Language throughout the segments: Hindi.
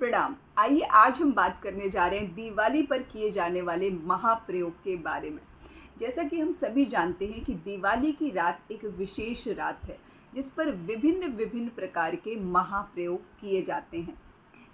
प्रणाम। आइए आज हम बात करने जा रहे हैं दिवाली पर किए जाने वाले महाप्रयोग के बारे में। जैसा कि हम सभी जानते हैं कि दिवाली की रात एक विशेष रात है जिस पर विभिन्न विभिन्न प्रकार के महाप्रयोग किए जाते हैं।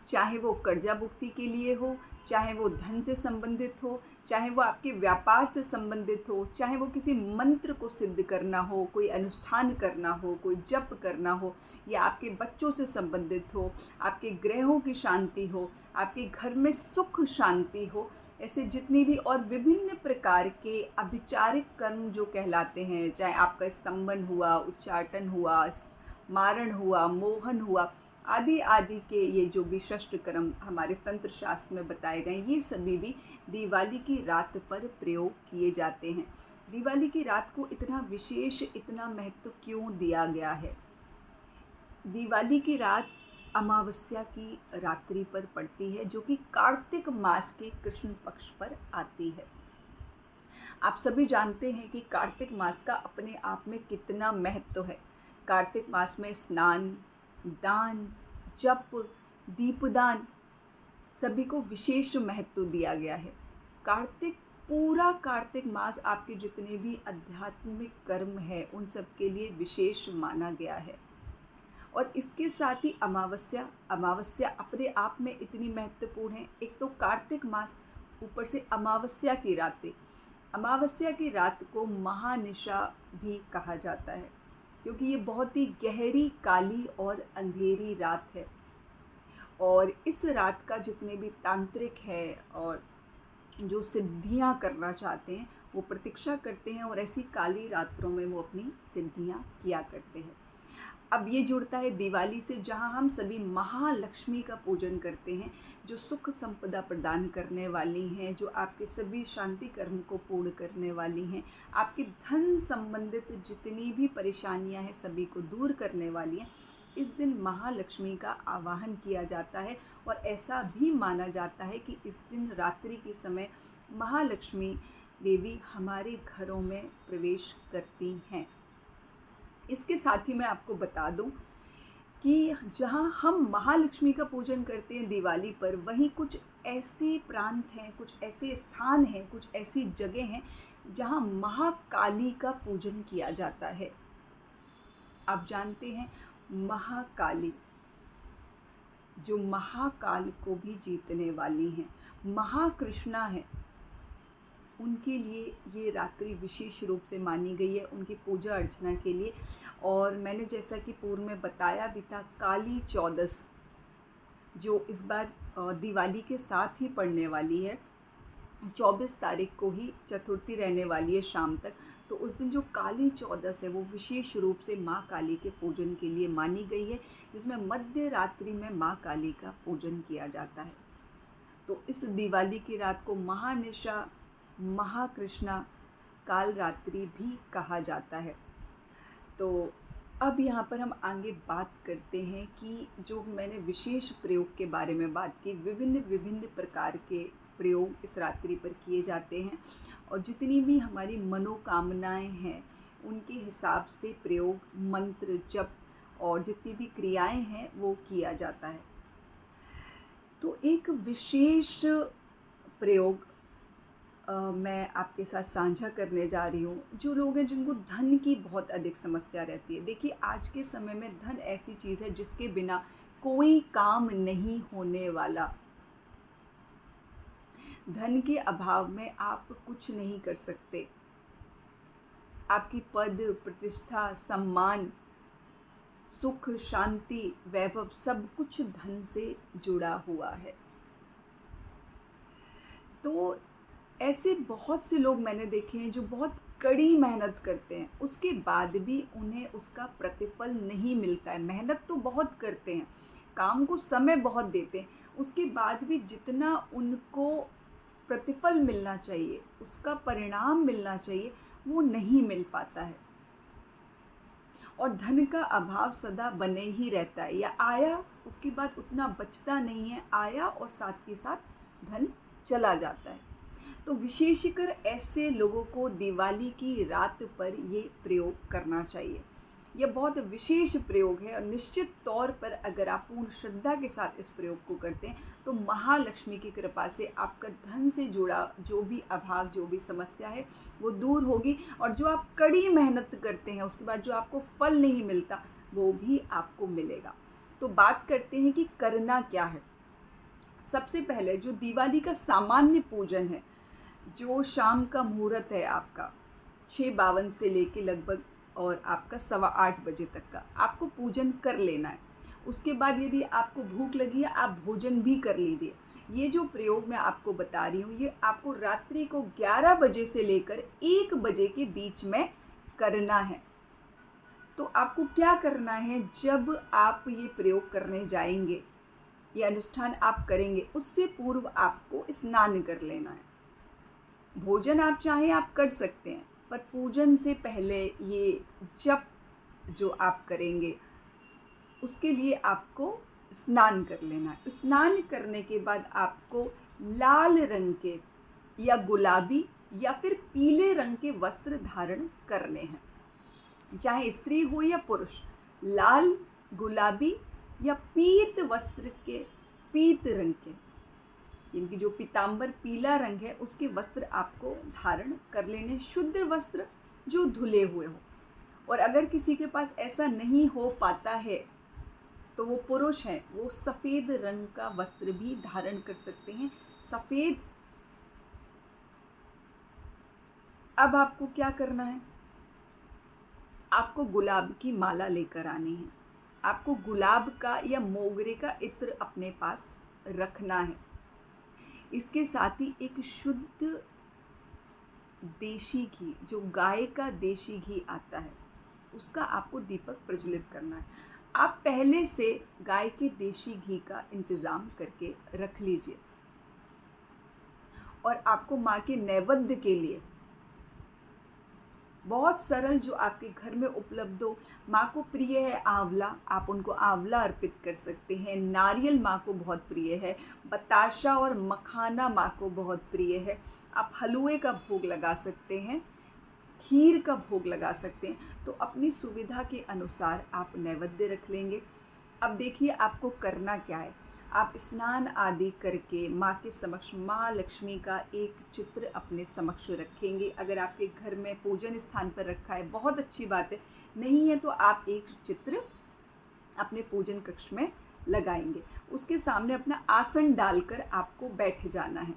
चाहे वो कर्जा मुक्ति के लिए हो, चाहे वो धन से संबंधित हो, चाहे वो आपके व्यापार से संबंधित हो, चाहे वो किसी मंत्र को सिद्ध करना हो, कोई अनुष्ठान करना हो, कोई जप करना हो, या आपके बच्चों से संबंधित हो, आपके ग्रहों की शांति हो, आपके घर में सुख शांति हो, ऐसे जितनी भी और विभिन्न प्रकार के अभिचारिक कर्म जो कहलाते हैं, चाहे आपका स्तंभन हुआ, उच्चाटन हुआ, मारण हुआ, मोहन हुआ, आदि आदि के ये जो भी षष्ठ कर्म हमारे तंत्र शास्त्र में बताए गए, ये सभी भी दिवाली की रात पर प्रयोग किए जाते हैं। दिवाली की रात को इतना विशेष, इतना महत्व क्यों दिया गया है? दिवाली की रात अमावस्या की रात्रि पर पड़ती है, जो कि कार्तिक मास के कृष्ण पक्ष पर आती है। आप सभी जानते हैं कि कार्तिक मास का अपने आप में कितना महत्व है। कार्तिक मास में स्नान, दान, जप, दीपदान सभी को विशेष महत्व दिया गया है। पूरा कार्तिक मास आपके जितने भी आध्यात्मिक कर्म हैं उन सब के लिए विशेष माना गया है। और इसके साथ ही अमावस्या अपने आप में इतनी महत्वपूर्ण है। एक तो कार्तिक मास, ऊपर से अमावस्या की रातें। अमावस्या की रात को महानिशा भी कहा जाता है, क्योंकि ये बहुत ही गहरी, काली और अंधेरी रात है। और इस रात का जितने भी तांत्रिक है और जो सिद्धियां करना चाहते हैं वो प्रतीक्षा करते हैं, और ऐसी काली रात्रों में वो अपनी सिद्धियां किया करते हैं। अब ये जुड़ता है दिवाली से, जहाँ हम सभी महालक्ष्मी का पूजन करते हैं, जो सुख संपदा प्रदान करने वाली हैं, जो आपके सभी शांति कर्म को पूर्ण करने वाली हैं, आपके धन संबंधित जितनी भी परेशानियां हैं सभी को दूर करने वाली हैं। इस दिन महालक्ष्मी का आवाहन किया जाता है, और ऐसा भी माना जाता है कि इस दिन रात्रि के समय महालक्ष्मी देवी हमारे घरों में प्रवेश करती हैं। इसके साथ ही मैं आपको बता दूं कि जहां हम महालक्ष्मी का पूजन करते हैं दिवाली पर, वहीं कुछ ऐसे प्रांत हैं, कुछ ऐसे स्थान हैं, कुछ ऐसी जगह हैं जहां महाकाली का पूजन किया जाता है। आप जानते हैं महाकाली, जो महाकाल को भी जीतने वाली हैं, महाकृष्णा है, उनके लिए ये रात्रि विशेष रूप से मानी गई है, उनकी पूजा अर्चना के लिए। और मैंने जैसा कि पूर्व में बताया भी था, काली चौदस जो इस बार दिवाली के साथ ही पड़ने वाली है, 24 तारीख को ही चतुर्थी रहने वाली है शाम तक। तो उस दिन जो काली चौदस है वो विशेष रूप से माँ काली के पूजन के लिए मानी गई है, जिसमें मध्य रात्रि में माँ काली का पूजन किया जाता है। तो इस दिवाली की रात को महानिशा, महाकृष्णा, काल रात्रि भी कहा जाता है। तो अब यहाँ पर हम आगे बात करते हैं कि जो मैंने विशेष प्रयोग के बारे में बात की, विभिन्न विभिन्न प्रकार के प्रयोग इस रात्रि पर किए जाते हैं, और जितनी भी हमारी मनोकामनाएं हैं उनके हिसाब से प्रयोग, मंत्र, जप और जितनी भी क्रियाएं हैं वो किया जाता है। तो एक विशेष प्रयोग मैं आपके साथ साझा करने जा रही हूँ। जो लोग हैं जिनको धन की बहुत अधिक समस्या रहती है, देखिए आज के समय में धन ऐसी चीज़ है जिसके बिना कोई काम नहीं होने वाला। धन के अभाव में आप कुछ नहीं कर सकते। आपकी पद, प्रतिष्ठा, सम्मान, सुख, शांति, वैभव सब कुछ धन से जुड़ा हुआ है। तो ऐसे बहुत से लोग मैंने देखे हैं जो बहुत कड़ी मेहनत करते हैं, उसके बाद भी उन्हें उसका प्रतिफल नहीं मिलता है। मेहनत तो बहुत करते हैं, काम को समय बहुत देते हैं, उसके बाद भी जितना उनको प्रतिफल मिलना चाहिए, उसका परिणाम मिलना चाहिए, वो नहीं मिल पाता है। और धन का अभाव सदा बने ही रहता है, या आया उसके बाद उतना बचता नहीं है, आया और साथ के साथ धन चला जाता है। तो विशेषकर ऐसे लोगों को दिवाली की रात पर ये प्रयोग करना चाहिए। यह बहुत विशेष प्रयोग है और निश्चित तौर पर अगर आप पूर्ण श्रद्धा के साथ इस प्रयोग को करते हैं तो महालक्ष्मी की कृपा से आपका धन से जुड़ा जो भी अभाव, जो भी समस्या है वो दूर होगी। और जो आप कड़ी मेहनत करते हैं उसके बाद जो आपको फल नहीं मिलता वो भी आपको मिलेगा। तो बात करते हैं कि करना क्या है। सबसे पहले जो दिवाली का सामान्य पूजन है, जो शाम का मुहूर्त है आपका 6:52 से लेके लगभग और आपका 8:15 बजे तक का आपको पूजन कर लेना है। उसके बाद यदि आपको भूख लगी है आप भोजन भी कर लीजिए। ये जो प्रयोग मैं आपको बता रही हूँ ये आपको रात्रि को 11 बजे से लेकर 1 बजे के बीच में करना है। तो आपको क्या करना है, जब आप ये प्रयोग करने जाएंगे, ये अनुष्ठान आप करेंगे, उससे पूर्व आपको स्नान कर लेना है। भोजन आप चाहें आप कर सकते हैं, पर पूजन से पहले ये जप जो आप करेंगे उसके लिए आपको स्नान कर लेना है। स्नान करने के बाद आपको लाल रंग के या गुलाबी या फिर पीले रंग के वस्त्र धारण करने हैं, चाहे स्त्री हो या पुरुष। लाल, गुलाबी या पीत वस्त्र के, पीत रंग के, इनकी जो पीतांबर पीला रंग है उसके वस्त्र आपको धारण कर लेने, शुद्ध वस्त्र जो धुले हुए हो। और अगर किसी के पास ऐसा नहीं हो पाता है तो वो पुरुष हैं, वो सफ़ेद रंग का वस्त्र भी धारण कर सकते हैं, सफ़ेद। अब आपको क्या करना है, आपको गुलाब की माला लेकर आनी है। आपको गुलाब का या मोगरे का इत्र अपने पास रखना है। इसके साथ ही एक शुद्ध देशी घी, जो गाय का देशी घी आता है, उसका आपको दीपक प्रज्वलित करना है। आप पहले से गाय के देशी घी का इंतज़ाम करके रख लीजिए। और आपको माँ के नैवेद्य के लिए बहुत सरल, जो आपके घर में उपलब्ध हो। माँ को प्रिय है आंवला, आप उनको आंवला अर्पित कर सकते हैं। नारियल माँ को बहुत प्रिय है। बताशा और मखाना माँ को बहुत प्रिय है। आप हलवे का भोग लगा सकते हैं, खीर का भोग लगा सकते हैं। तो अपनी सुविधा के अनुसार आप नैवेद्य रख लेंगे। अब देखिए आपको करना क्या है। आप स्नान आदि करके माँ के समक्ष माँ लक्ष्मी का एक चित्र अपने समक्ष रखेंगे। अगर आपके घर में पूजन स्थान पर रखा है बहुत अच्छी बात है, नहीं है तो आप एक चित्र अपने पूजन कक्ष में लगाएंगे। उसके सामने अपना आसन डालकर आपको बैठ जाना है।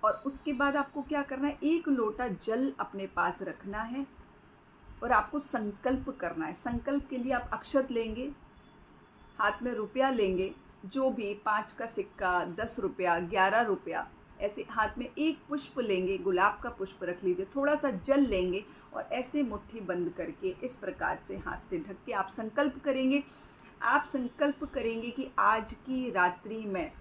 और उसके बाद आपको क्या करना है, 1 लोटा जल अपने पास रखना है और आपको संकल्प करना है। संकल्प के लिए आप अक्षत लेंगे, हाथ में रुपया लेंगे, जो भी 5 का सिक्का, 10 रुपया, 11 रुपया, ऐसे हाथ में एक पुष्प लेंगे, गुलाब का पुष्प रख लीजिए, थोड़ा सा जल लेंगे और ऐसे मुट्ठी बंद करके इस प्रकार से हाथ से ढक के आप संकल्प करेंगे। आप संकल्प करेंगे कि आज की रात्रि में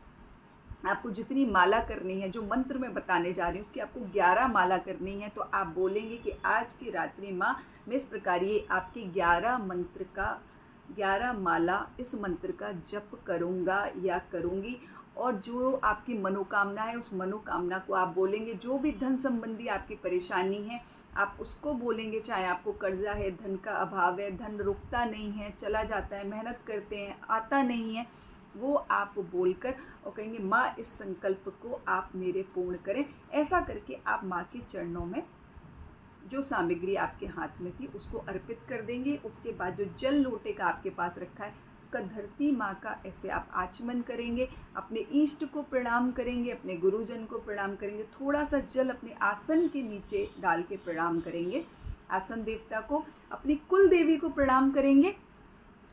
आपको जितनी माला करनी है, जो मंत्र मैं बताने जा रही हूँ उसकी आपको 11 माला करनी है। तो आप बोलेंगे कि आज की रात्रि माँ मैं इस प्रकार ये आपके 11 माला इस मंत्र का जप करूँगा या करूँगी। और जो आपकी मनोकामना है उस मनोकामना को आप बोलेंगे। जो भी धन संबंधी आपकी परेशानी है आप उसको बोलेंगे, चाहे आपको कर्जा है, धन का अभाव है, धन रुकता नहीं है, चला जाता है, मेहनत करते हैं आता नहीं है, वो आप बोलकर और कहेंगे माँ इस संकल्प को आप मेरे पूर्ण करें। ऐसा करके आप माँ के चरणों में जो सामग्री आपके हाथ में थी उसको अर्पित कर देंगे। उसके बाद जो जल लोटे का आपके पास रखा है उसका धरती माँ का ऐसे आप आचमन करेंगे, अपने इष्ट को प्रणाम करेंगे, अपने गुरुजन को प्रणाम करेंगे, थोड़ा सा जल अपने आसन के नीचे डाल के प्रणाम करेंगे आसन देवता को, अपनी कुल देवी को प्रणाम करेंगे।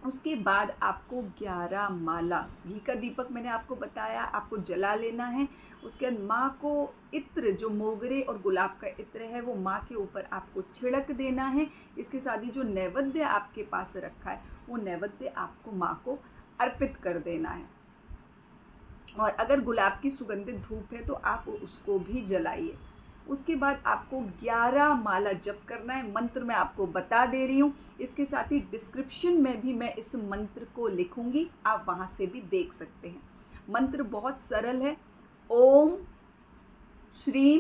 उसके बाद आपको 11 माला घी का दीपक मैंने आपको बताया आपको जला लेना है। उसके बाद माँ को इत्र, जो मोगरे और गुलाब का इत्र है वो माँ के ऊपर आपको छिड़क देना है। इसके साथ ही जो नैवेद्य आपके पास रखा है वो नैवेद्य आपको माँ को अर्पित कर देना है। और अगर गुलाब की सुगंधित धूप है तो आप उसको भी जलाइए। उसके बाद आपको 11 माला जप करना है। मंत्र मैं आपको बता दे रही हूँ, इसके साथ ही डिस्क्रिप्शन में भी मैं इस मंत्र को लिखूँगी, आप वहाँ से भी देख सकते हैं। मंत्र बहुत सरल है। ओम श्रीं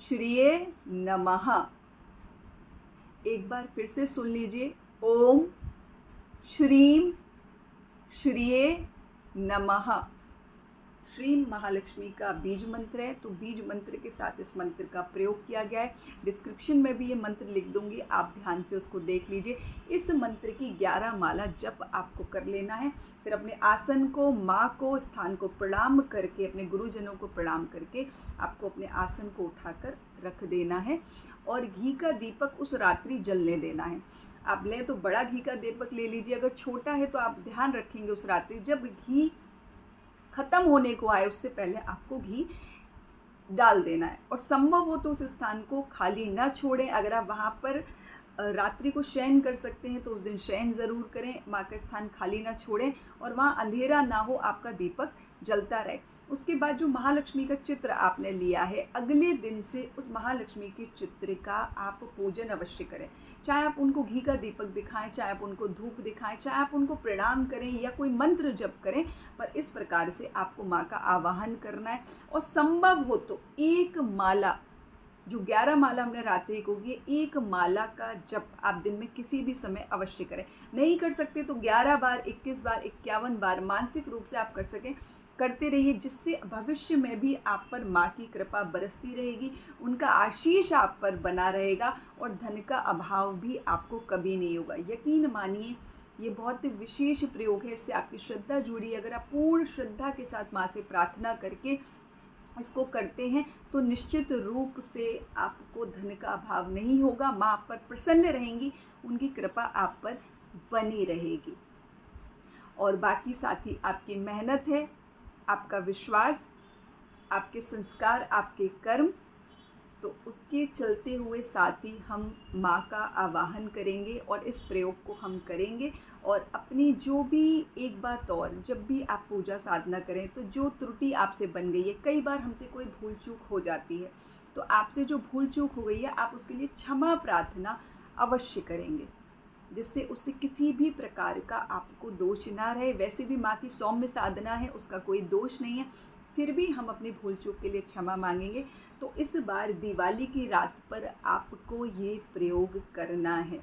श्रिये नमः। एक बार फिर से सुन लीजिए। ओम श्रीम श्रिये नमः। श्रीम महालक्ष्मी का बीज मंत्र है, तो बीज मंत्र के साथ इस मंत्र का प्रयोग किया गया है। डिस्क्रिप्शन में भी ये मंत्र लिख दूंगी, आप ध्यान से उसको देख लीजिए। इस मंत्र की 11 माला जप आपको कर लेना है। फिर अपने आसन को, माँ को, स्थान को प्रणाम करके, अपने गुरुजनों को प्रणाम करके आपको अपने आसन को उठाकर रख देना है और घी का दीपक उस रात्रि जलने देना है। आप लें तो बड़ा घी का दीपक ले लीजिए, अगर छोटा है तो आप ध्यान रखेंगे उस रात्रि जब घी ख़त्म होने को आए उससे पहले आपको घी डाल देना है। और संभव हो तो उस स्थान को खाली ना छोड़ें। अगर आप वहाँ पर रात्रि को शयन कर सकते हैं तो उस दिन शयन ज़रूर करें, माँ का स्थान खाली ना छोड़ें और वहाँ अंधेरा ना हो, आपका दीपक जलता रहे। उसके बाद जो महालक्ष्मी का चित्र आपने लिया है, अगले दिन से उस महालक्ष्मी के चित्र का आप पूजन अवश्य करें। चाहे आप उनको घी का दीपक दिखाएं, चाहे आप उनको धूप दिखाएं, चाहे आप उनको प्रणाम करें या कोई मंत्र जप करें, पर इस प्रकार से आपको माँ का आवाहन करना है। और संभव हो तो एक माला, जो 11 माला हमने रात्रि को की, एक माला का जप आप दिन में किसी भी समय अवश्य करें। नहीं कर सकते तो 11 बार, 21 बार, 51 बार मानसिक रूप से आप कर सकें, करते रहिए, जिससे भविष्य में भी आप पर माँ की कृपा बरसती रहेगी, उनका आशीष आप पर बना रहेगा और धन का अभाव भी आपको कभी नहीं होगा। यकीन मानिए ये बहुत ही विशेष प्रयोग है, इससे आपकी श्रद्धा जुड़ी। अगर आप पूर्ण श्रद्धा के साथ माँ से प्रार्थना करके इसको करते हैं तो निश्चित रूप से आपको धन का अभाव नहीं होगा, माँ आप पर प्रसन्न रहेंगी, उनकी कृपा आप पर बनी रहेगी। और बाकी साथ ही आपकी मेहनत है, आपका विश्वास, आपके संस्कार, आपके कर्म, तो उसके चलते हुए साथ ही हम माँ का आवाहन करेंगे और इस प्रयोग को हम करेंगे। और अपनी जो भी, एक बात और, जब भी आप पूजा साधना करें तो जो त्रुटि आपसे बन गई है, कई बार हमसे कोई भूल चूक हो जाती है, तो आपसे जो भूल चूक हो गई है आप उसके लिए क्षमा प्रार्थना अवश्य करेंगे, जिससे उससे किसी भी प्रकार का आपको दोष ना रहे। वैसे भी माँ की सौम्य साधना है, उसका कोई दोष नहीं है, फिर भी हम अपनी भूल चूक के लिए क्षमा मांगेंगे। तो इस बार दिवाली की रात पर आपको ये प्रयोग करना है।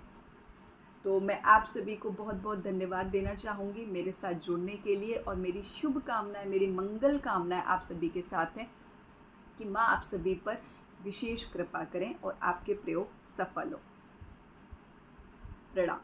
तो मैं आप सभी को बहुत बहुत धन्यवाद देना चाहूँगी मेरे साथ जुड़ने के लिए, और मेरी शुभकामनाएं, मेरी मंगल कामनाएं आप सभी के साथ हैं कि माँ आप सभी पर विशेष कृपा करें और आपके प्रयोग सफल हो। प्रणाम।